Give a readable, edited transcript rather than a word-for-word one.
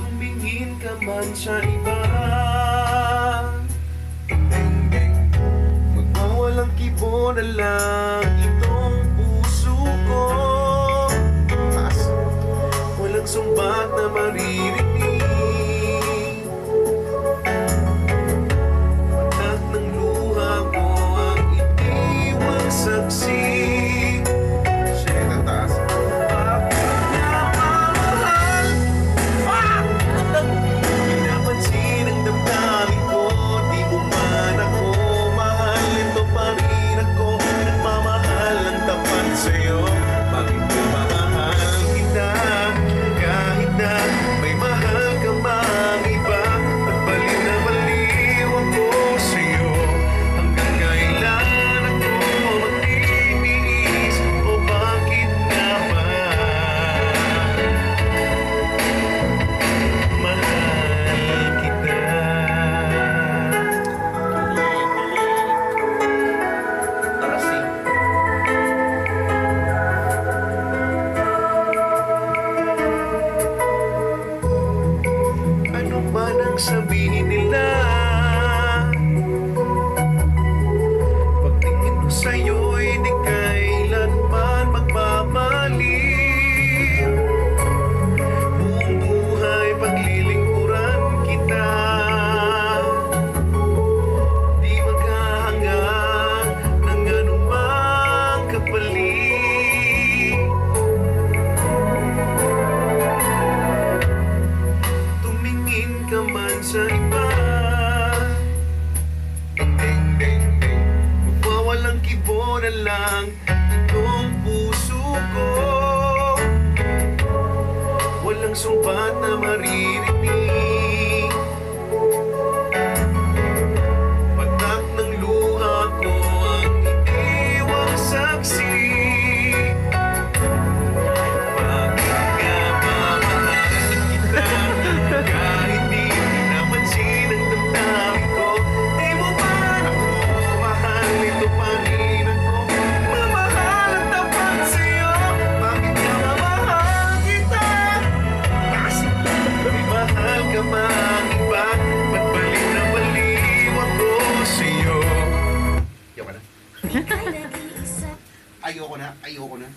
Tumingin ka man sa iba, magwawalang kibo na lang itong puso ko. Walang sumbat na maririnig, patak ng luha ko ang itiwang saksi. Sabihin nila, pagtingin ko sa'yo'y di kailanman magmamali. Buong buhay paglilingkuran kita, di maghahangad ng anumang kapalit. Tumingin ka man sa iba, magwawalang kibo na lang itong puso ko. Walang sumbat na maririnig, patak ng luha ko ang itiwang saksi. Ayoko na.